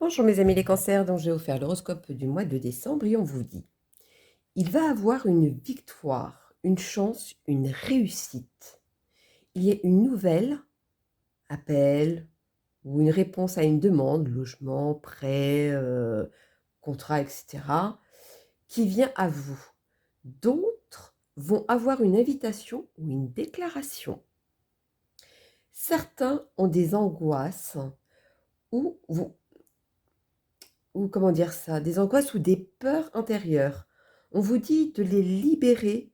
Bonjour mes amis les cancers, dont j'ai offert l'horoscope du mois de décembre et on vous dit, il va avoir une victoire, une chance, une réussite. Il y a une nouvelle, appel ou une réponse à une demande, logement, prêt, contrat, etc., qui vient à vous. D'autres vont avoir une invitation ou une déclaration. Certains ont des angoisses ou comment dire ça, des angoisses ou des peurs intérieures. On vous dit de les libérer,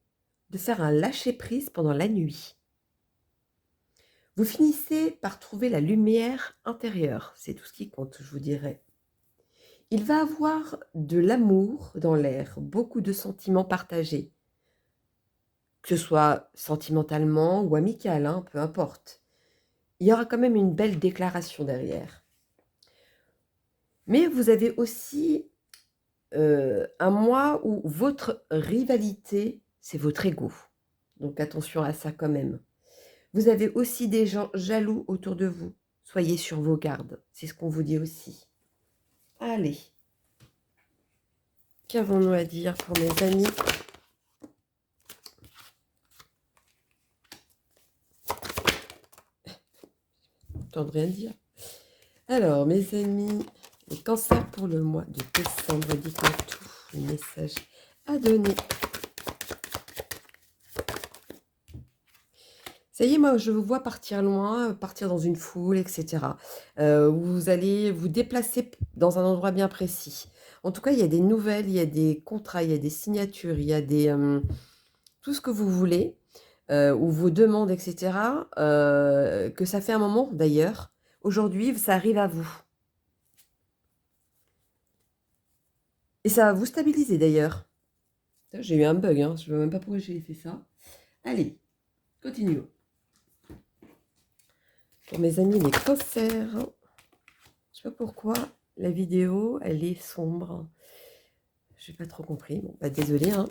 de faire un lâcher-prise pendant la nuit. Vous finissez par trouver la lumière intérieure, c'est tout ce qui compte, je vous dirais. Il va avoir de l'amour dans l'air, beaucoup de sentiments partagés, que ce soit sentimentalement ou amical, hein, peu importe. Il y aura quand même une belle déclaration derrière. Mais vous avez aussi un mois où votre rivalité, c'est votre ego. Donc attention à ça quand même. Vous avez aussi des gens jaloux autour de vous. Soyez sur vos gardes, c'est ce qu'on vous dit aussi. Allez, qu'avons-nous à dire pour mes amis? Tant de rien dire. Alors, mes amis, les cancers pour le mois de décembre, dites-moi tout, les messages à donner. Ça y est, moi, je vous vois partir loin, partir dans une foule, etc. Vous allez vous déplacer dans un endroit bien précis. En tout cas, il y a des nouvelles, il y a des contrats, il y a des signatures, il y a des, tout ce que vous voulez, ou vos demandes, etc. Que ça fait un moment, d'ailleurs. Aujourd'hui, ça arrive à vous. Et ça va vous stabiliser, d'ailleurs. J'ai eu un bug, hein. Je ne sais même pas pourquoi j'ai fait ça. Allez, continuons. Pour mes amis les cancers, je sais pas pourquoi la vidéo elle est sombre. J'ai pas trop compris. Bon, bah désolé, hein.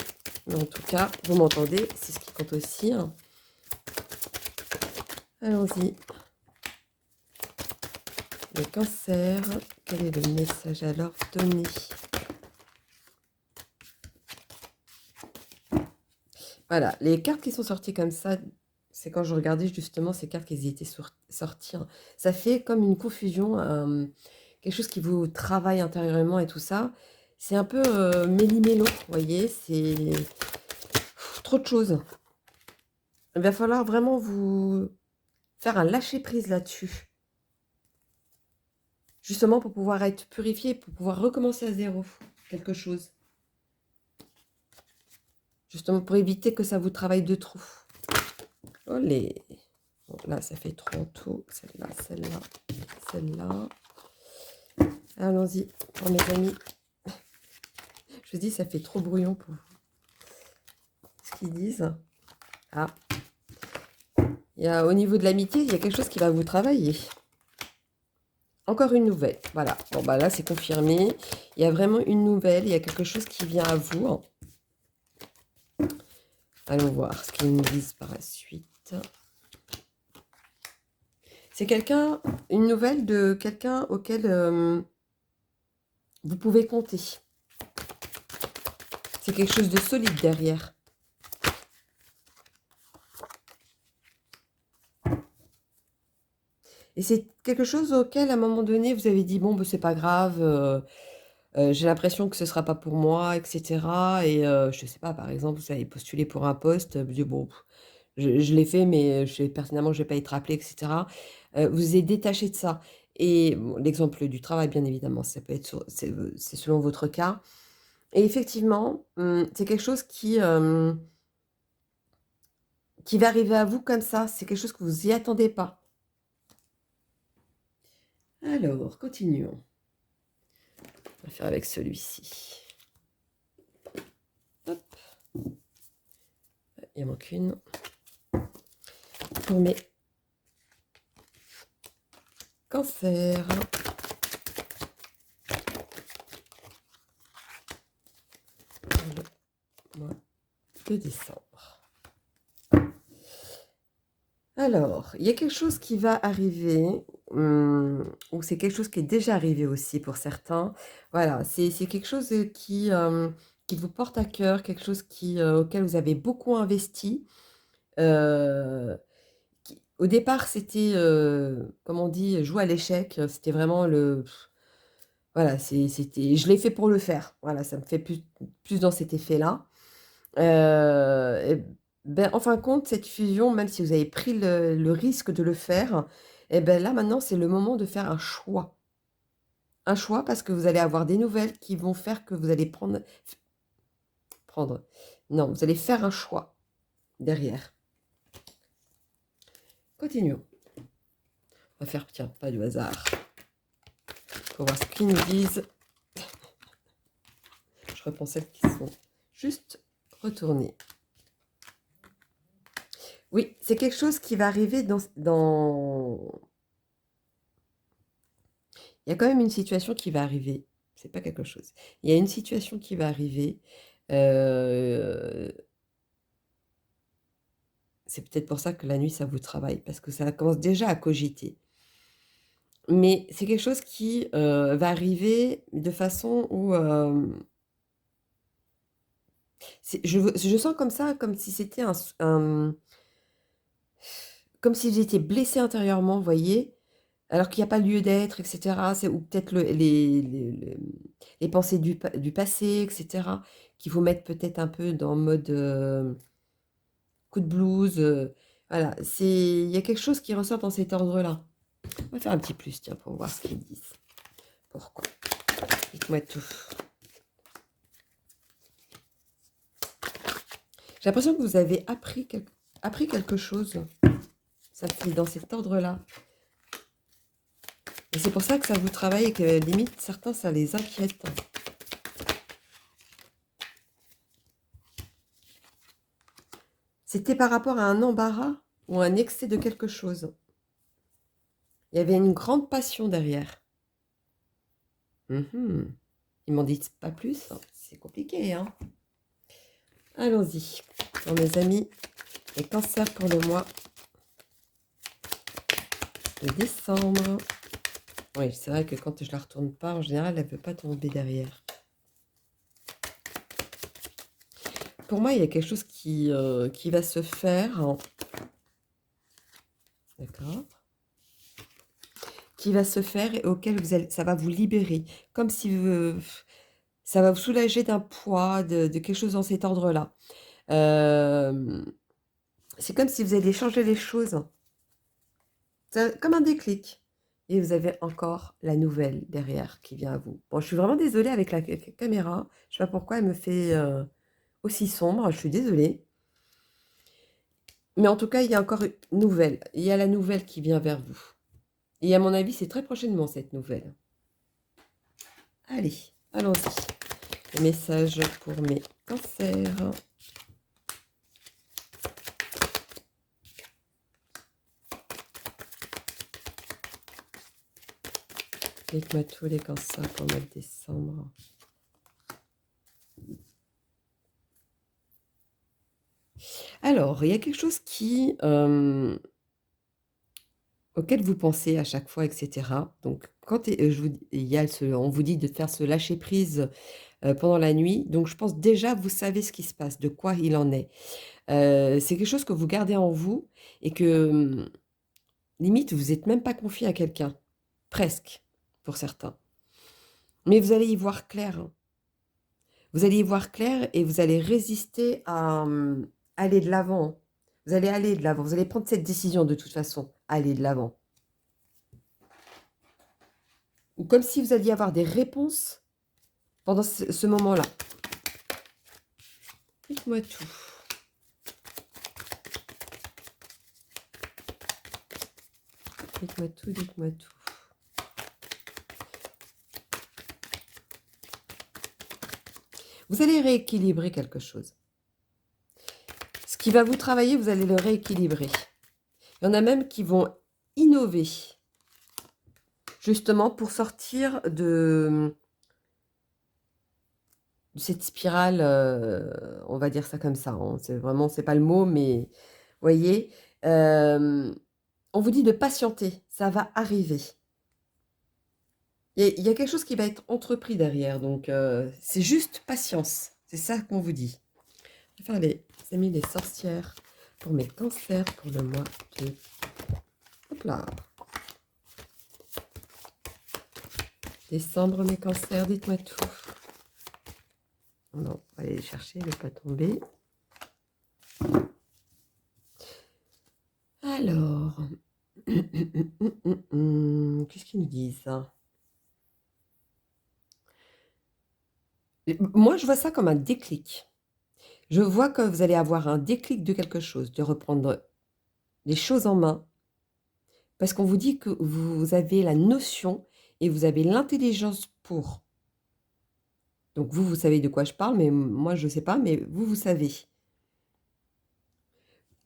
Mais en tout cas, vous m'entendez, c'est ce qui compte aussi, hein. Allons-y. Les cancers, quel est le message à leur donner? Voilà, les cartes qui sont sorties comme ça, c'est quand je regardais justement ces cartes qui étaient sorties, hein. Ça fait comme une confusion, quelque chose qui vous travaille intérieurement et tout ça. C'est un peu méli-mélo, vous voyez, c'est trop de choses. Il va falloir vraiment vous faire un lâcher-prise là-dessus. Justement pour pouvoir être purifié, pour pouvoir recommencer à zéro quelque chose. Justement pour éviter que ça vous travaille de trop. Olé. Bon, là, ça fait 3 en tout. Celle-là, celle-là, celle-là. Allons-y pour mes amis. Je vous dis, ça fait trop brouillon pour ce qu'ils disent. Ah. Au niveau de l'amitié, il y a quelque chose qui va vous travailler. Encore une nouvelle. Voilà. Bon, bah là, c'est confirmé. Il y a vraiment une nouvelle. Il y a quelque chose qui vient à vous. Allons voir ce qu'ils nous disent par la suite. C'est une nouvelle de quelqu'un auquel vous pouvez compter. C'est quelque chose de solide derrière. Et c'est quelque chose auquel, à un moment donné, vous avez dit, bon, bah, c'est pas grave, j'ai l'impression que ce sera pas pour moi, etc. Et je sais pas, par exemple, vous avez postulé pour un poste, vous dites, bon, je l'ai fait, mais personnellement, je vais pas être appelé, etc. Vous êtes détaché de ça. Et bon, l'exemple du travail, bien évidemment, ça peut être c'est selon votre cas. Et effectivement, c'est quelque chose qui va arriver à vous comme ça. C'est quelque chose que vous y attendez pas. Alors, continuons. On va faire avec celui-ci. Hop. Il en manque une. Pour mes cancers. Le mois de décembre. Alors, il y a quelque chose qui va arriver, ou c'est quelque chose qui est déjà arrivé aussi pour certains. Voilà, c'est quelque chose, qui vous porte à cœur, quelque chose auquel vous avez beaucoup investi, heu, qui au départ, c'était, comme on dit, jouer à l'échec, c'était vraiment voilà, c'était je l'ai fait pour le faire. Voilà, ça me fait plus dans cet effet-là. Et ben, en fin de compte, cette fusion, même si vous avez pris le risque de le faire, et ben, là, maintenant, c'est le moment de faire un choix. Un choix parce que vous allez avoir des nouvelles qui vont faire que vous allez prendre non, vous allez faire un choix derrière. Continuons. On va faire, tiens, pas du hasard. Pour voir ce qu'ils nous disent. Je reprends celles qui sont juste retournées. Oui, c'est quelque chose qui va arriver il y a quand même une situation qui va arriver. C'est pas quelque chose. Il y a une situation qui va arriver. Heu, c'est peut-être pour ça que la nuit, ça vous travaille, parce que ça commence déjà à cogiter. Mais c'est quelque chose qui, va arriver de façon où, je sens comme ça, comme si c'était comme si j'étais blessée intérieurement, vous voyez? Alors qu'il y a pas lieu d'être et cetera. C'est ou peut-être les pensées du passé et cetera, qui vous mettent peut-être un peu dans mode, coup de blues, voilà. Il y a quelque chose qui ressort dans cet ordre-là. On va faire un petit plus, tiens, pour voir ce qu'ils disent. Pourquoi? Dites-moi tout. J'ai l'impression que vous avez appris quelque chose. Ça fait dans cet ordre-là. Et c'est pour ça que ça vous travaille et que limite, certains, ça les inquiète. C'était par rapport à un embarras ou un excès de quelque chose. Il y avait une grande passion derrière. Mhm. Ils m'en disent pas plus, hein. C'est compliqué, hein. Allons-y. Pour mes amis, les cancers pour le mois de décembre. Oui, c'est vrai que quand je la retourne pas, en général, elle ne peut pas tomber derrière. Pour moi, il y a quelque chose qui va se faire. D'accord. Qui va se faire et auquel ça va vous libérer. Comme si ça va vous soulager d'un poids, de quelque chose dans cet ordre-là. C'est comme si vous alliez changer les choses. C'est comme un déclic. Et vous avez encore la nouvelle derrière qui vient à vous. Bon, je suis vraiment désolée avec la caméra. Je sais pas pourquoi elle me fait aussi sombre. Je suis désolée. Mais en tout cas, il y a encore une nouvelle. Il y a la nouvelle qui vient vers vous. Et à mon avis, c'est très prochainement cette nouvelle. Allez, allons-y. Les messages pour mes cancers. Dites-moi tous les cancers pour le mois de décembre. Alors, il y a quelque chose auquel vous pensez à chaque fois, et cetera. Donc quand je vous il y a on vous dit de faire ce lâcher prise, pendant la nuit. Donc je pense déjà vous savez ce qui se passe, de quoi il en est. C'est quelque chose que vous gardez en vous et que, limite vous êtes même pas confié à quelqu'un. Presque, pour certains. Mais vous allez y voir clair, hein. Vous allez y voir clair et vous allez résister à, aller de l'avant. Vous allez aller de l'avant. Vous allez prendre cette décision de toute façon, aller de l'avant. Ou comme si vous alliez avoir des réponses pendant ce moment-là. Dites-moi tout. Dites-moi tout, dites-moi tout. Vous allez rééquilibrer quelque chose. Ce qui va vous travailler, vous allez le rééquilibrer. Il y en a même qui vont innover, justement pour sortir de cette spirale, on va dire ça comme ça, hein. C'est vraiment, c'est pas le mot, mais voyez, On vous dit de patienter, ça va arriver. Il y a quelque chose qui va être entrepris derrière, donc c'est juste patience. C'est ça qu'on vous dit. Je vais faire les amis des sorcières pour mes cancers pour le mois de... Hop là. Décembre, mes cancers, dites-moi tout. Non, on va aller les chercher, il ne va pas tomber. Alors, qu'est-ce qu'ils nous disent ça? Moi, je vois ça comme un déclic. Je vois que vous allez avoir un déclic de quelque chose, de reprendre les choses en main, parce qu'on vous dit que vous avez la notion et vous avez l'intelligence pour. Donc vous savez de quoi je parle, mais moi, je ne sais pas, mais vous savez.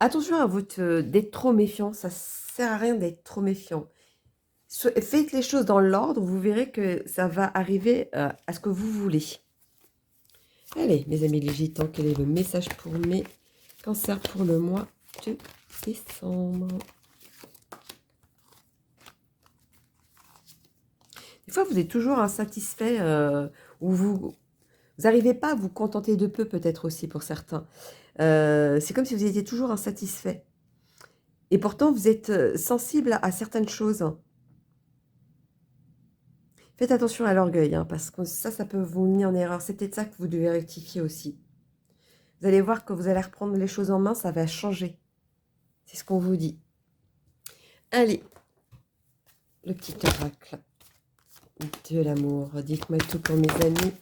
Attention à votre d'être trop méfiant, ça sert à rien d'être trop méfiant. Faites les choses dans l'ordre, vous verrez que ça va arriver à ce que vous voulez. Allez, mes amis les gitans, quel est le message pour mes cancers pour le mois de décembre? Des fois, vous êtes toujours insatisfait ou vous n'arrivez pas à vous contenter de peu, peut-être aussi pour certains. C'est comme si vous étiez toujours insatisfait. Et pourtant, vous êtes sensible à certaines choses. Faites attention à l'orgueil, hein, parce que ça peut vous mener en erreur. C'est peut-être ça que vous devez rectifier aussi. Vous allez voir que vous allez reprendre les choses en main, ça va changer. C'est ce qu'on vous dit. Allez, le petit oracle de l'amour. Dites-moi tout pour mes amis.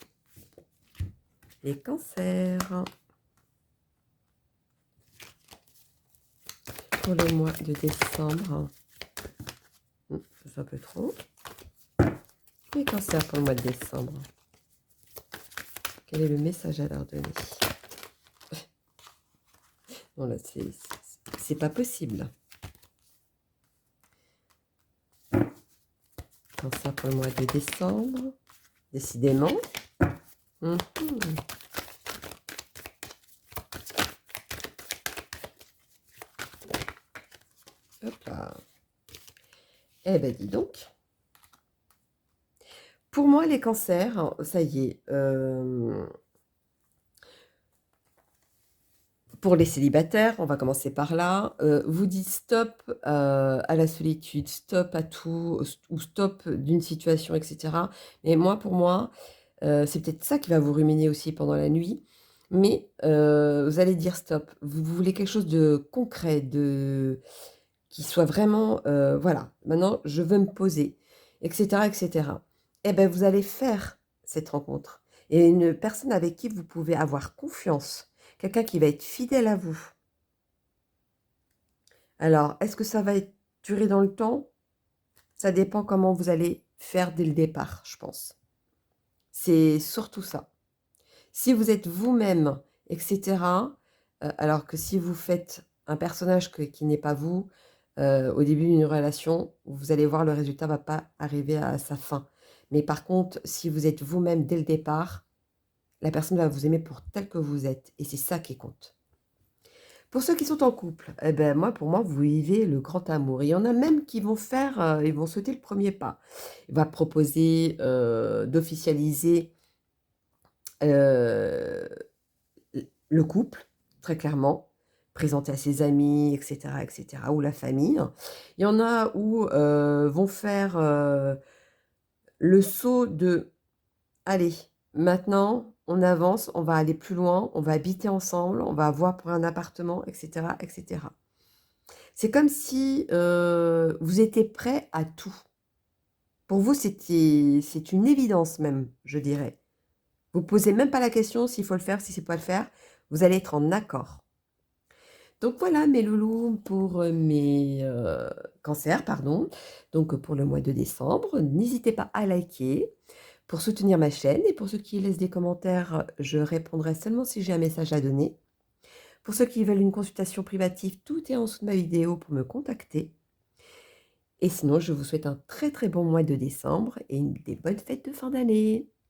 Les cancers. Pour le mois de décembre. C'est un peu trop. Les cancers pour le mois de décembre. Quel est le message à leur donner? Non, là, c'est pas possible. Cancer pour le mois de décembre. Décidément. Hop là. Eh ben, dis donc. Pour moi, les cancers, ça y est. Pour les célibataires, on va commencer par là, vous dites stop à la solitude, stop à tout, ou stop d'une situation, etc. Et moi, pour moi, c'est peut-être ça qui va vous ruminer aussi pendant la nuit, mais vous allez dire stop. Vous voulez quelque chose de concret, qui soit vraiment, voilà, maintenant je veux me poser, etc., etc. Eh bien, vous allez faire cette rencontre. Et une personne avec qui vous pouvez avoir confiance, quelqu'un qui va être fidèle à vous. Alors, est-ce que ça va durer dans le temps? Ça dépend comment vous allez faire dès le départ, je pense. C'est surtout ça. Si vous êtes vous-même, etc., alors que si vous faites un personnage qui n'est pas vous, au début d'une relation, vous allez voir le résultat ne va pas arriver à sa fin. Mais par contre, si vous êtes vous-même dès le départ, la personne va vous aimer pour tel que vous êtes. Et c'est ça qui compte. Pour ceux qui sont en couple, eh ben moi, pour moi, vous vivez le grand amour. Il y en a même qui vont faire, ils vont sauter le premier pas. Il va proposer d'officialiser le couple, très clairement, présenter à ses amis, etc., etc., ou la famille. Il y en a où vont faire le saut de, allez, maintenant, on avance, on va aller plus loin, on va habiter ensemble, on va avoir pour un appartement, etc., etc. C'est comme si vous étiez prêt à tout. Pour vous, c'est une évidence même, je dirais. Vous ne posez même pas la question s'il faut le faire, si c'est pas le faire. Vous allez être en accord. Donc voilà mes loulous pour mes cancers, pardon. Donc pour le mois de décembre, n'hésitez pas à liker pour soutenir ma chaîne. Et pour ceux qui laissent des commentaires, je répondrai seulement si j'ai un message à donner. Pour ceux qui veulent une consultation privative, tout est en dessous de ma vidéo pour me contacter. Et sinon, je vous souhaite un très très bon mois de décembre et des bonnes fêtes de fin d'année.